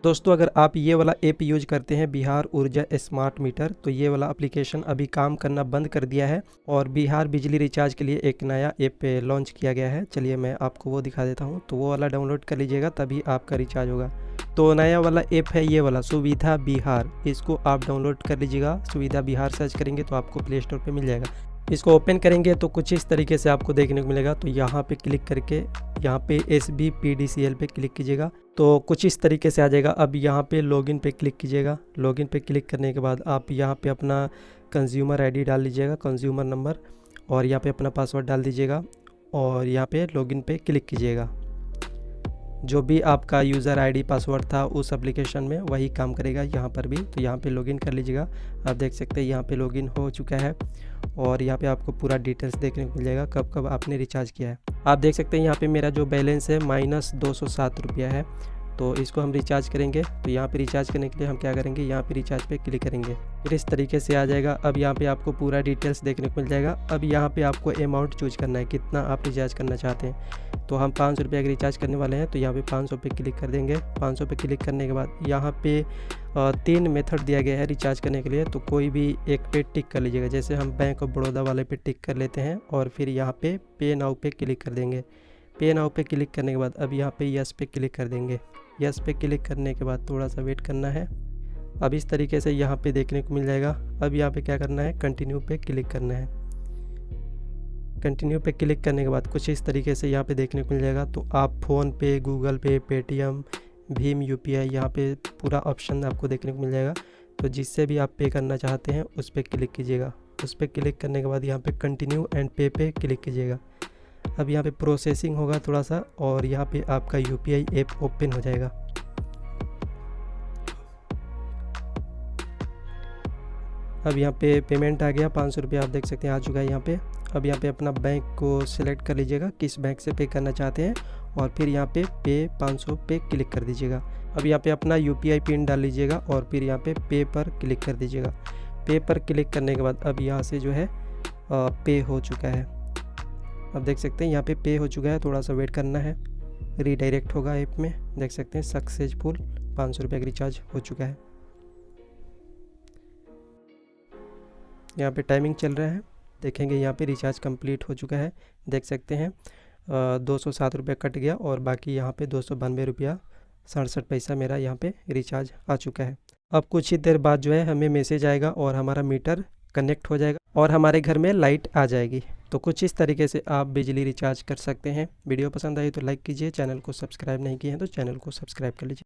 दोस्तों अगर आप ये वाला ऐप यूज करते हैं बिहार ऊर्जा स्मार्ट मीटर, तो ये वाला एप्लीकेशन अभी काम करना बंद कर दिया है और बिहार बिजली रिचार्ज के लिए एक नया ऐप लॉन्च किया गया है। चलिए मैं आपको वो दिखा देता हूँ। तो वो वाला डाउनलोड कर लीजिएगा तभी आपका रिचार्ज होगा। तो नया वाला ऐप है ये वाला सुविधा बिहार, इसको आप डाउनलोड कर लीजिएगा। सुविधा बिहार सर्च करेंगे तो आपको प्ले स्टोर पर मिल जाएगा। इसको ओपन करेंगे तो कुछ इस तरीके से आपको देखने को मिलेगा। तो यहाँ पे क्लिक करके यहाँ पे SBPDCL पे क्लिक कीजिएगा तो कुछ इस तरीके से आ जाएगा। अब यहाँ पे लॉगिन पे क्लिक कीजिएगा। लॉगिन पे क्लिक करने के बाद आप यहाँ पे अपना कंज्यूमर आईडी डाल लीजिएगा, कंज्यूमर नंबर, और यहाँ पे अपना पासवर्ड डाल दीजिएगा और यहाँ पे लॉगिन पे क्लिक कीजिएगा। जो भी आपका यूज़र आईडी पासवर्ड था उस एप्लीकेशन में वही काम करेगा यहाँ पर भी। तो यहाँ पे लॉगिन कर लीजिएगा। आप देख सकते हैं यहाँ पे लॉगिन हो चुका है और यहाँ पे आपको पूरा डिटेल्स देखने को मिल जाएगा कब कब आपने रिचार्ज किया है। आप देख सकते हैं यहाँ पे मेरा जो बैलेंस है -207 रुपया है। तो इसको हम रिचार्ज करेंगे। तो यहाँ पे रिचार्ज करने के लिए हम क्या करेंगे, यहाँ पे रिचार्ज पे क्लिक करेंगे। फिर इस तरीके से आ जाएगा। अब यहाँ पे आपको पूरा डिटेल्स देखने को मिल जाएगा। अब यहाँ पे आपको अमाउंट चूज करना है, कितना आप रिचार्ज करना चाहते हैं। तो हम 500 रुपये का रिचार्ज करने वाले हैं। तो यहाँ पे 500 पे क्लिक कर देंगे। 500 पे क्लिक करने के बाद यहाँ पे 3 मेथड दिया गया है रिचार्ज करने के लिए। तो कोई भी एक पे टिक कर लीजिएगा। जैसे हम बैंक ऑफ बड़ौदा वाले पे टिक कर लेते हैं और फिर यहाँ पे नाउ पे क्लिक कर देंगे। पे नाउ पे क्लिक करने के बाद अब यहाँ पे यस पे क्लिक कर देंगे। यस पे क्लिक करने के बाद थोड़ा सा वेट करना है। अब इस तरीके से यहाँ पे देखने को मिल जाएगा। अब यहाँ पे क्या करना है, कंटिन्यू पे क्लिक करना है। कंटिन्यू पे क्लिक करने के बाद कुछ इस तरीके से यहाँ पे देखने को मिल जाएगा। तो आप फ़ोन पे, गूगल पे, पेटीएम, भीम UPI, यहाँ पे पूरा ऑप्शन आपको देखने को मिल जाएगा। तो जिससे भी आप पे करना चाहते हैं उस पर क्लिक कीजिएगा। उस पर क्लिक करने के बाद यहाँ पे कंटिन्यू एंड पे क्लिक कीजिएगा। अब यहाँ पे प्रोसेसिंग होगा थोड़ा सा और यहाँ पे आपका UPI ऐप ओपन हो जाएगा। अब यहाँ पे पेमेंट आ गया, 500 रुपये आप देख सकते हैं आ चुका है यहाँ पे। अब यहाँ पे अपना बैंक को सिलेक्ट कर लीजिएगा, किस बैंक से पे करना चाहते हैं, और फिर यहाँ पे 500 पे क्लिक कर दीजिएगा। अब यहाँ पे अपना UPI पिन डाल लीजिएगा और फिर यहाँ पे पर क्लिक कर दीजिएगा। पे पर क्लिक करने के बाद अब यहाँ से जो है पे हो चुका है। अब देख सकते हैं यहाँ पे हो चुका है। थोड़ा सा वेट करना है, रीडायरेक्ट होगा ऐप में। देख सकते हैं सक्सेसफुल 500 रुपये का रिचार्ज हो चुका है। यहाँ पे टाइमिंग चल रहा है, देखेंगे यहाँ पे रिचार्ज कंप्लीट हो चुका है। देख सकते हैं 207 रुपये कट गया और बाकी यहाँ पे 292 रुपया 67 पैसा मेरा यहाँ पे रिचार्ज आ चुका है। अब कुछ ही देर बाद जो है हमें मैसेज आएगा और हमारा मीटर कनेक्ट हो जाएगा और हमारे घर में लाइट आ जाएगी। तो कुछ इस तरीके से आप बिजली रिचार्ज कर सकते हैं। वीडियो पसंद आई तो लाइक कीजिए, चैनल को सब्सक्राइब नहीं किए हैं तो चैनल को सब्सक्राइब कर लीजिए।